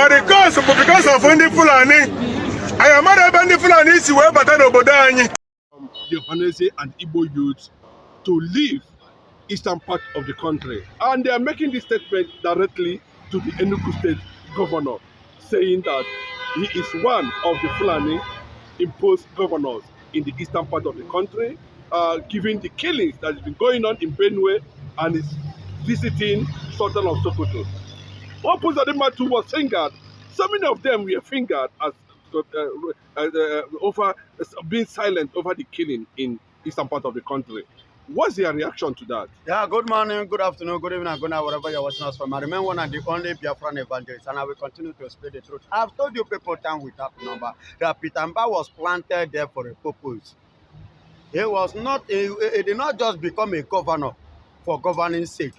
because of ndị Fulani. I am not ndị Fulani si wee bata n'obodo anyị. The Fulanis and Igbo youths to leave eastern part of the country, and they are making this statement directly to the Enugu State governor, saying that he is one of the Fulani imposed governors in the eastern part of the country, given the killings that has been going on in Benue and is visiting Sultan of Sokoto. Opposite was fingered. So many of them were fingered as over being silent over the killing in eastern part of the country. What's your reaction to that? Yeah, good morning, good afternoon, good evening, and good night, wherever you're watching us from. I remain one and the only Biafran evangelist, and I will continue to spread the truth. I've told you people time without number that Pitamba was planted there for a purpose. He was not, he did not just become a governor for governing sake.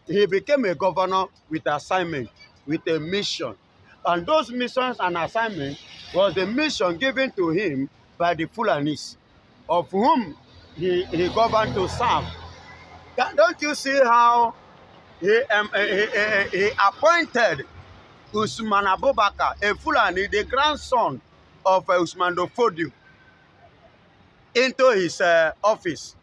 He became a governor with assignment, with a mission. And those missions and assignments was the mission given to him by the Fulanis, of whom he governed to serve. Don't you see how he appointed Usman Abubakar, a Fulani, the grandson of Usman Dofodio, into his office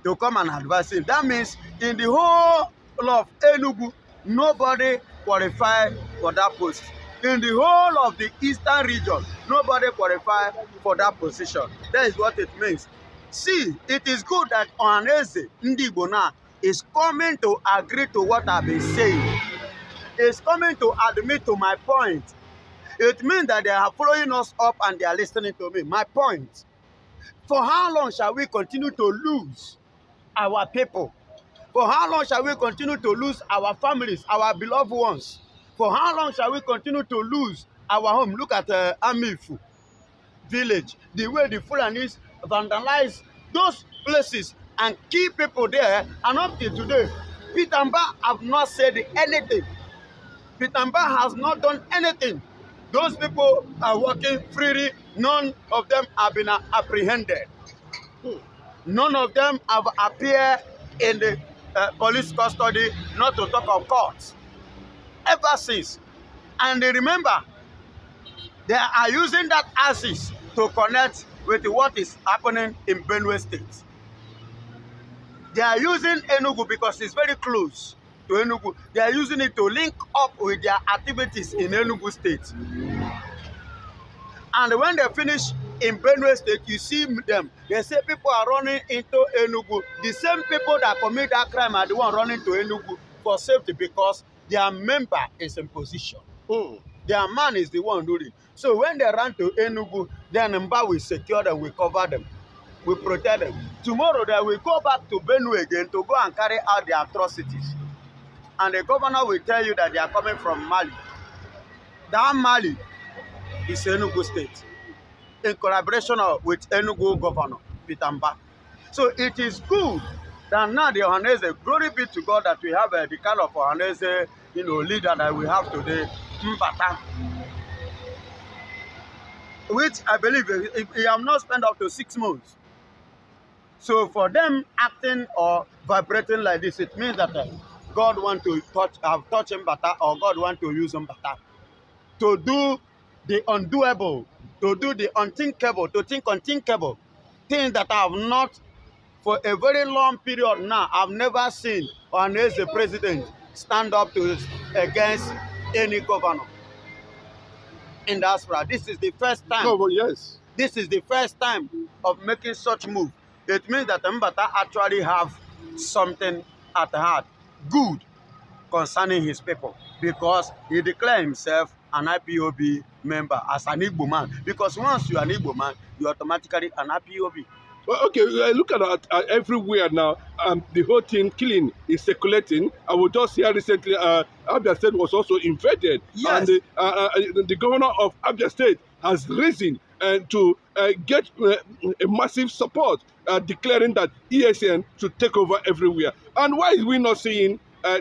to come and advise him. That means in the whole of Enugu, nobody qualified for that post. In the whole of the eastern region, nobody qualified for that position. That is what it means. See, it is good that Ohanaeze Ndị Igbo now is coming to agree to what I've been saying. Is coming to admit to my point. It means that they are following us up and they are listening to me. My point. For how long shall we continue to lose our people? For how long shall we continue to lose our families, our beloved ones? For how long shall we continue to lose our home? Look at Amifu village, the way the Fulanis vandalize those places and keep people there, and up till today, Pitamba have not said anything. Pitamba has not done anything. Those people are working freely. None of them have been apprehended. None of them have appeared in the police custody, not to talk of courts, ever since. And remember, they are using that axis to connect with what is happening in Benue State. They are using Enugu because it's very close to Enugu. They are using it to link up with their activities in Enugu State. And when they finish in Benue State, you see them. They say people are running into Enugu. The same people that commit that crime are the one running to Enugu for safety because their member is in position. Their man is the one doing it. So when they run to Enugu, then Mba will secure them, we cover them, we protect them. Tomorrow they will go back to Benue again to go and carry out their atrocities. And the governor will tell you that they are coming from Mali. That Mali is Enugu State, in collaboration with Enugu Governor Pitamba. So it is good that now the Ohanaeze, glory be to God that we have the kind of Ohanaeze, leader that we have today, Mbata, which I believe he have not spent up to 6 months. So for them acting or vibrating like this, it means that God want to touch Mbata, or God want to use Mbata to do the undoable, to do the unthinkable, to think unthinkable, things that I have not, for a very long period now, I've never seen Ohanaeze president stand up against any governor in diaspora. This is the first time. Oh, yes. This is the first time of making such move. It means that Mbata actually have something at heart, good, concerning his people, because he declared himself an IPOB member as an Igbo man. Because once you are an Igbo man, you are automatically an IPOB. Well, okay, look at that everywhere now. The whole thing killing is circulating. I was just here recently. Abia State was also invaded, yes. And the governor of Abia State has risen to get a massive support, declaring that ESN should take over everywhere. And why is we not seeing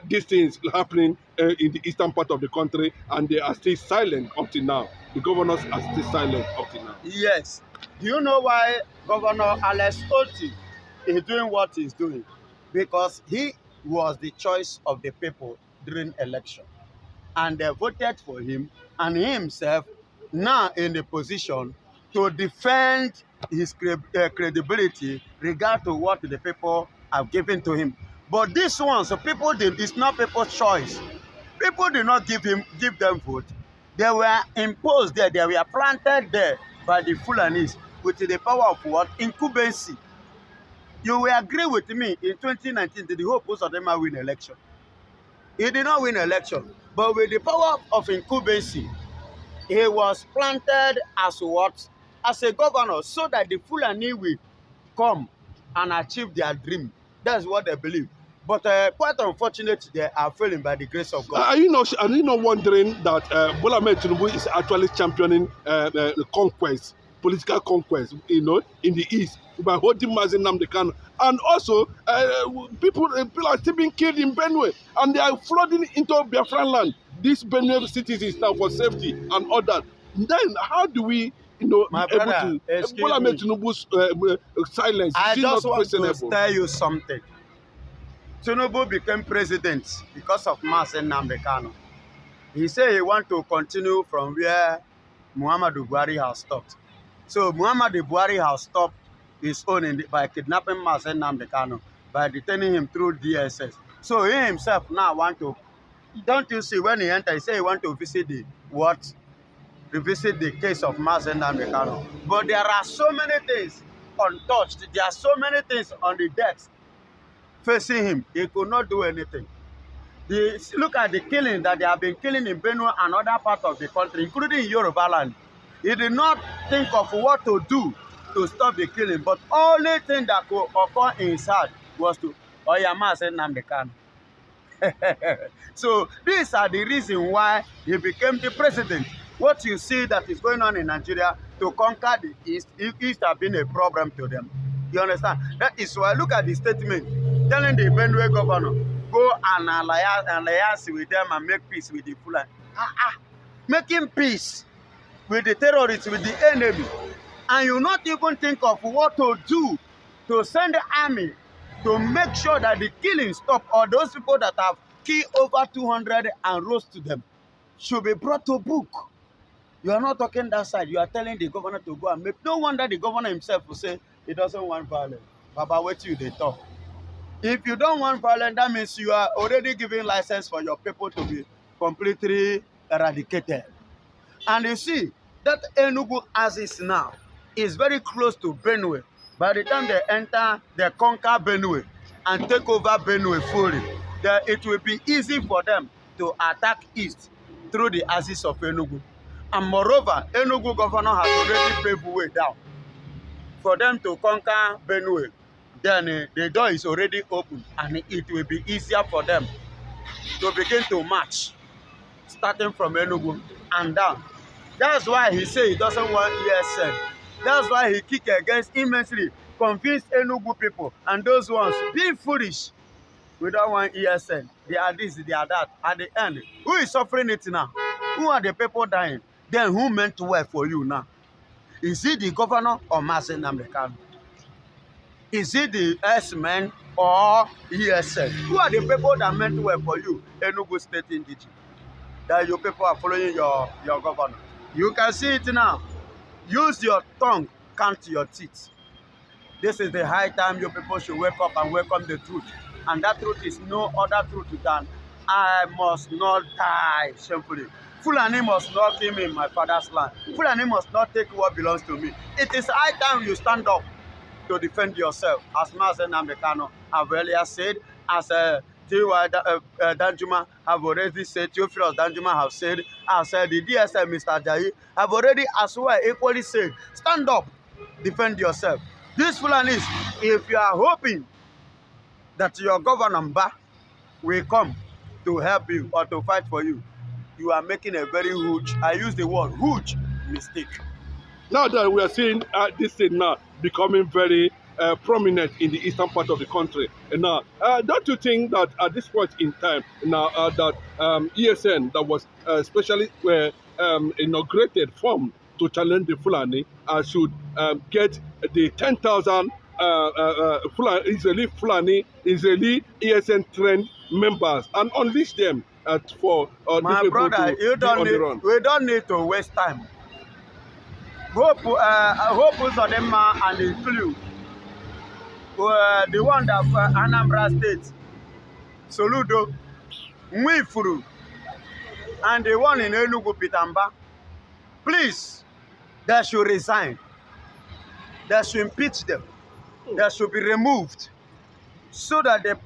these things happening in the eastern part of the country, and they are still silent up to now? The governors are still silent up to now. Yes. Do you know why Governor Alex Oti is doing what he's doing? Because he was the choice of the people during election. and they voted for him, and he himself now in the position to defend his credibility regard to what the people have given to him. But this one, so people did, it's not people's choice. People did not give them vote. They were imposed there. They were planted there by the Fulanis with the power of what? Incumbency. You will agree with me, in 2019, did the whole post of them win election? He did not win election. But with the power of incumbency, he was planted as what? As a governor, so that the Fulani will come and achieve their dream. That's what they believe. But quite unfortunate, they are failing by the grace of God. Are you not wondering that Bola Ahmed Tinubu is actually championing the conquest, political conquest, in the East by holding nnamdikanu, and also people are still being killed in Benue, and they are flooding into Biafran land. These Benue citizens now for safety and others. Then how do we, My be brother, able to Bola Ahmed Tinubu's silence? I just want questionable. to tell you something. Tinubu became president because of nnamdikanu. He said he want to continue from where Muhammadu Buhari has stopped. So Muhammadu Buhari has stopped his own by kidnapping nnamdikanu, by detaining him through DSS. So he himself now want to, don't you see when he entered, he said he want to visit the what? Revisit the case of nnamdikanu. But there are so many things untouched. There are so many things on the desk facing him. He could not do anything. Look at the killing that they have been killing in Benue and other parts of the country, including Yoruba land. He did not think of what to do to stop the killing, but only thing that could occur in his heart was to Oyama nnamdikanu. So these are the reasons why he became the president. What you see that is going on in Nigeria to conquer the East has been a problem to them. You understand? That is why look at the statement telling the Benue governor, go and alliance with them and make peace with the Fulani. Making peace with the terrorists, with the enemy, and you not even think of what to do to send the army to make sure that the killing stop, or those people that have killed over 200 and rose to them should be brought to book. You are not talking that side. You are telling the governor to go and make. No wonder the governor himself will say he doesn't want violence. Baba, wait till they talk. If you don't want violence, that means you are already giving license for your people to be completely eradicated. And you see, that ENUGU as is now is very close to Benue. By the time they enter, they conquer Benue and take over Benue fully, it will be easy for them to attack east through the axis of ENUGU. And moreover, ENUGU governor has already paved the way down for them to conquer Benue. Then the door is already open, and it will be easier for them to begin to march, starting from ENUGU and down. That's why he said he doesn't want ESN. That's why he kicked against immensely, convinced ENUGU people and those ones being foolish. We don't want ESN. They are this, they are that. At the end, who is suffering it now? Who are the people dying? Then who meant to work for you now? Is it the governor or nnamdikanu? Is it the S-men or ESN? Who are the people that meant to work for you? Enugu State Indigi. That your people are following your governor. You can see it now. Use your tongue, count your teeth. This is the high time your people should wake up and welcome the truth. And that truth is no other truth than I must not die shamefully. Fulani must not kill me in my father's land. Fulani must not take what belongs to me. It is high time you stand up to defend yourself. As nnamdikanu have earlier said, as Danjuma have already said, Theophilus Danjuma have said, as the DSM Mr. Jayi have already as well equally said, stand up, defend yourself. These Fulanis, if you are hoping that your governor will come to help you or to fight for you, you are making a very huge, I use the word huge, mistake. Now that we are seeing this thing now becoming very prominent in the eastern part of the country, and now don't you think that at this point in time now that ESN that was especially inaugurated formed to challenge the Fulani should get the 10,000 Israeli ESN trained members and unleash them for My these people brother, to be on the run. we don't need to waste time. Hope Uzodinma and the clue, the one that Anambra State, Soludo, Mwifuru, and the one in Enugu Pitamba, please, they should resign. They should impeach them. They should be removed so that the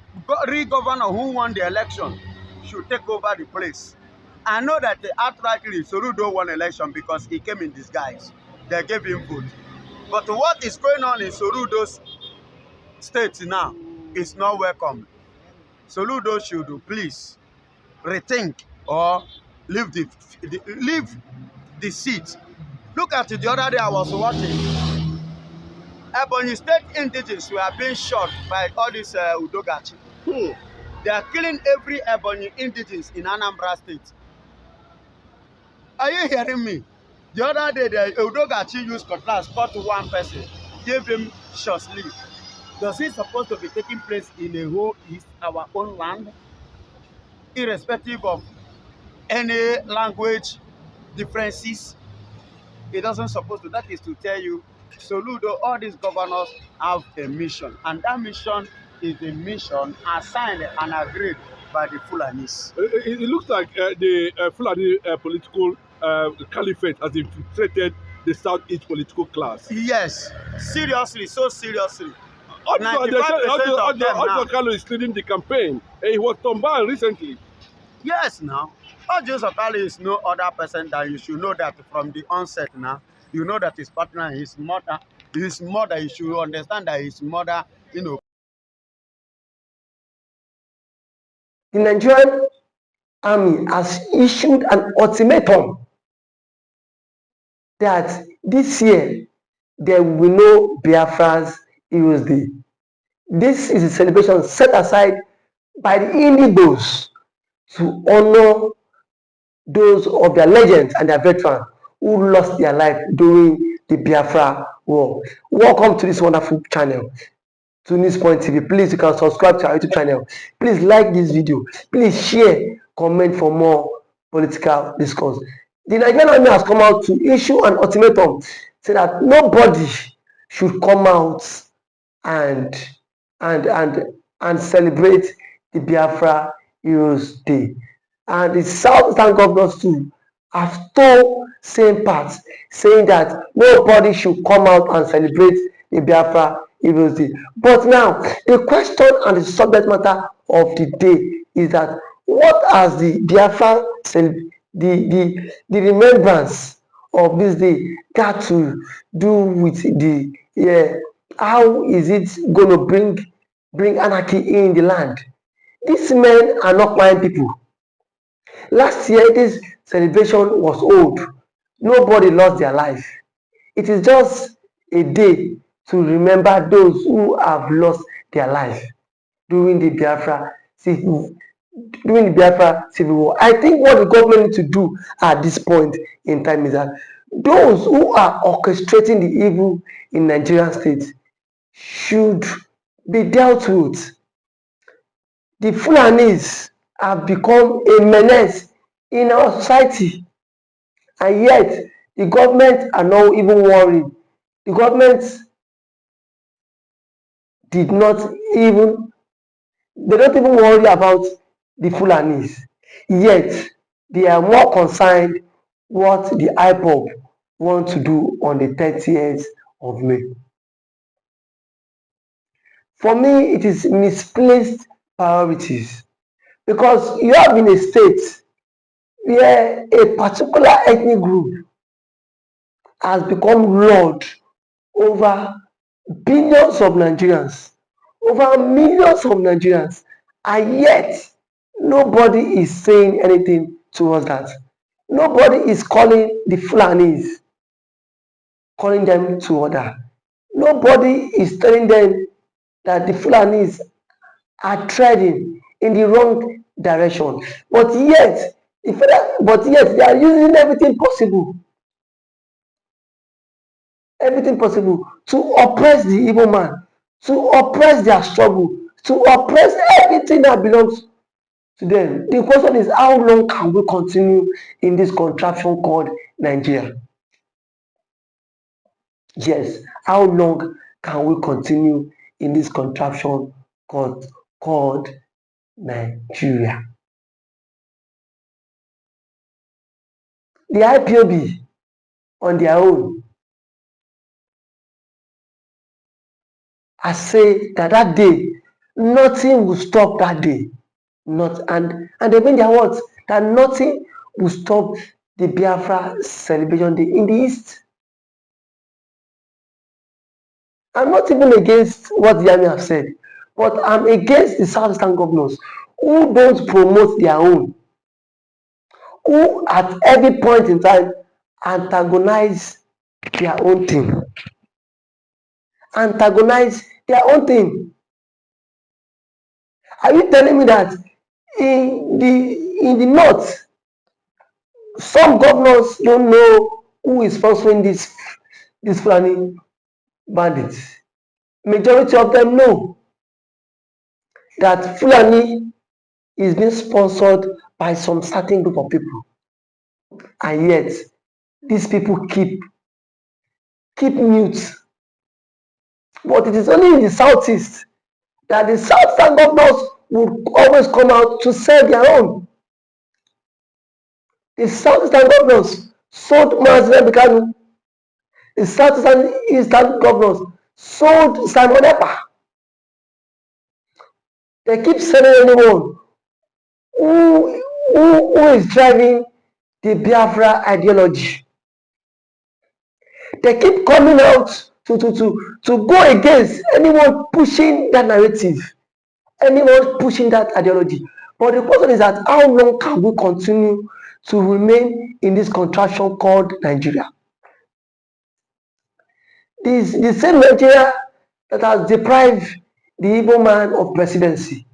re-governor who won the election should take over the place. I know that outrightly Soludo won election because he came in disguise. They gave him vote. But what is going on in Soludo's state now is not welcome. Soludo should please rethink or leave the seat. Look at it, the other day I was watching. Ebonyi State indigenes were being shot by all these Udogachi. They are killing every Ebonyi indigenes in Anambra State. Are you hearing me? The other day, the Udogachi used cutlass, cut to one person, gave him short sleeve. Does it supposed to be taking place in a whole East, our own land, irrespective of any language differences? It doesn't supposed to. That is to tell you, Soludo, all these governors have a mission, and that mission is the mission assigned and agreed by the Fulanis. It looks like the Fulani political Caliphate has infiltrated the Southeast political class. Yes, seriously, so seriously. Also, Carlo is leading the campaign. He was Tomban recently. Yes, now. Ojo Sokali is no other person that you should know that from the onset now. You know that his partner, his mother, you should understand that his mother, you know. The Nigerian army has issued an ultimatum that this year there will be no Biafra's Heroes Day. This is a celebration set aside by the ENUGUs to honor those of their legends and their veterans who lost their life during the Biafra war. Welcome to this wonderful channel, Tunis Point TV. Please, you can subscribe to our YouTube channel. Please like this video. Please share, comment for more political discourse. The Nigerian army has come out to issue an ultimatum saying that nobody should come out and celebrate the Biafra Heroes Day. And the Southern governors too have told same parts, saying that nobody should come out and celebrate the Biafra Heroes Day. But now, the question and the subject matter of the day is that what has the Biafra, the remembrance of this day got to do with the how is it going to bring anarchy in the land? These men are not blind people. Last year, this celebration was old. Nobody lost their life. It is just a day to remember those who have lost their life during the Biafra Civil War. I think what the government needs to do at this point in time is that those who are orchestrating the evil in Nigerian state should be dealt with. The Fulanis have become a menace in our society, and yet the government are not even worried. The government they don't even worry about the Fulanis, yet they are more concerned what the IPOB want to do on the 30th of May. For me, it is misplaced priorities, because you have in a state where a particular ethnic group has become lord over billions of Nigerians, over millions of Nigerians, and yet nobody is saying anything towards that. Nobody is calling the Fulanis, calling them to order. Nobody is telling them that the Fulanis are treading in the wrong direction, but yet they are using everything possible to oppress the evil man, to oppress their struggle, to oppress everything that belongs to them. The question is, how long can we continue in this contraption called Nigeria? Yes, how long can we continue in this contraption called Nigeria? The IPOB on their own has said that day nothing will stop that day. And they mean their words that nothing will stop the Biafra celebration day in the East. I'm not even against what the army have said, but I'm against the Southeastern governors who don't promote their own, who at every point in time antagonize their own thing. Antagonize their own thing. Are you telling me that in the north, some governors don't know who is sponsoring this Fulani bandits? Majority of them know that Fulani is being sponsored by some certain group of people, and yet these people keep mute. But it is only in the southeast that the southern governors will always come out to sell their own. The southeastern governors sold nnamdikanu. The southeastern eastern governors sold Simon Ekpa. They keep selling anyone who is driving the Biafra ideology. They keep coming out to go against anyone pushing that narrative, anyone pushing that ideology. But the question is that how long can we continue to remain in this contraption called Nigeria? The same Nigeria that has deprived the Igbo man of presidency,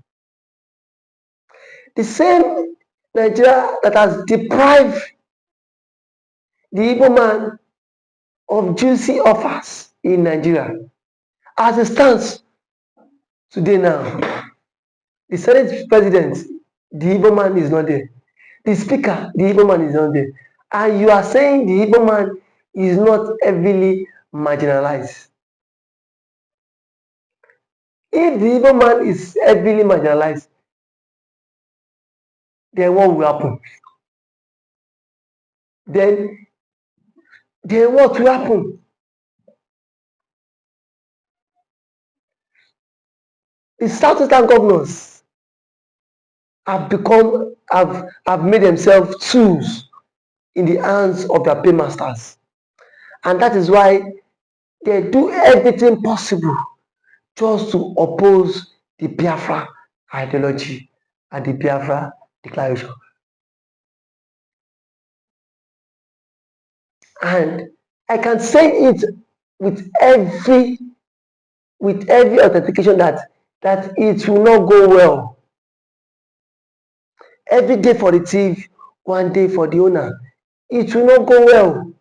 the same Nigeria that has deprived the Igbo man of juicy offers in Nigeria. As it stands today now, the Senate president, the Igbo man is not there. The speaker, the Igbo man is not there. And you are saying the Igbo man is not heavily marginalized. If the Igbo man is heavily marginalized, then what will happen? Then what will happen? The Southeastern governors have made themselves tools in the hands of their paymasters. And that is why they do everything possible just to oppose the Biafra ideology and the Biafra declaration. And I can say it with every authentication that it will not go well. Every day for the thief, one day for the owner. It will not go well.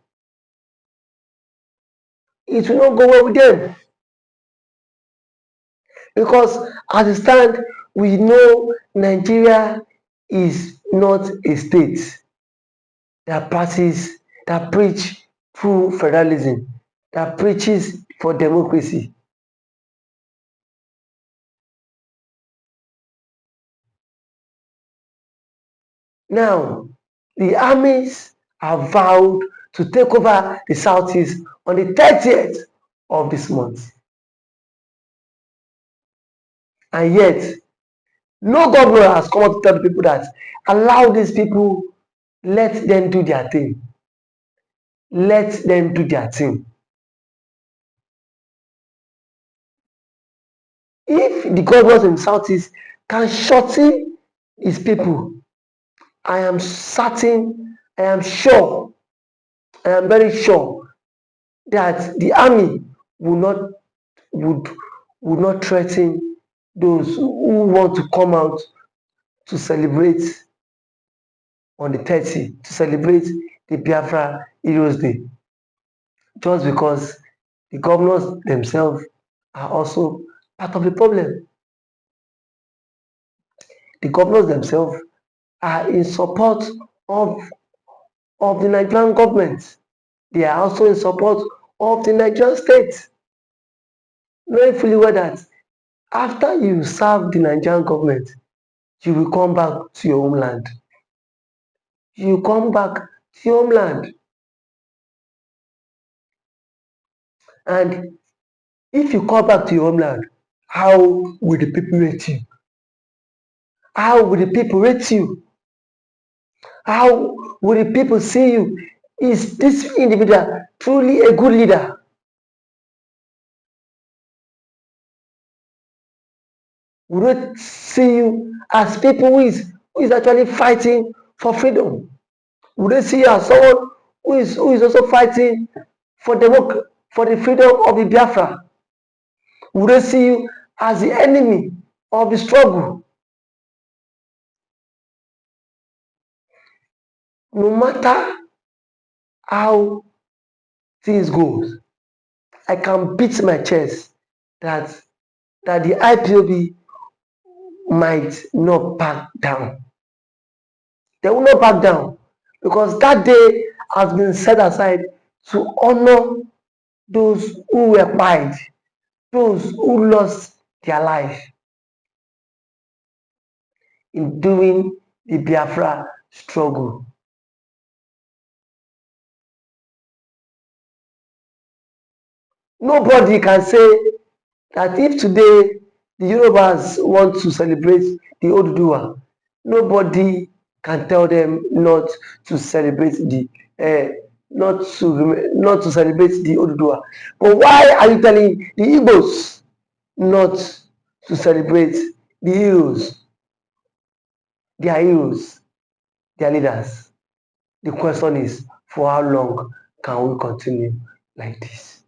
It will not go well with them. Because as it stands, we know Nigeria is not a state that preach true federalism, that preaches for democracy. Now, the armies have vowed to take over the southeast on the 30th of this month. And yet, no governor has come out to tell the people that allow these people, let them do their thing. Let them do their thing. If the governors in the southeast can shorten his people, I am certain, I am sure, I am very sure that the army would not threaten those who want to come out to celebrate on the 30th, to celebrate the Biafra Heroes Day, just because the governors themselves are also part of the problem. the governors themselves are in support of, of the Nigerian government. They are also in support of the Nigerian state, knowing fully well that after you serve the Nigerian government, you will come back to your homeland. You will come back to your homeland. And if you come back to your homeland, how will the people rate you? How will the people rate you? How will the people see you? Is this individual truly a good leader? Will they see you as people who is actually fighting for freedom? Will they see you as someone who is also fighting for for the freedom of the Biafra? Will they see you as the enemy of the struggle? No matter how things goes, I can beat my chest that the IPOB might not back down. They will not back down because that day has been set aside to honor those who were quiet, those who lost their life in doing the Biafra struggle. Nobody can say that if today the Yorubas want to celebrate the Oduduwa, nobody can tell them not to celebrate the not to celebrate the Oduduwa. But why are you telling the Igbos not to celebrate the heroes, their heroes, their leaders? The question is, for how long can we continue like this?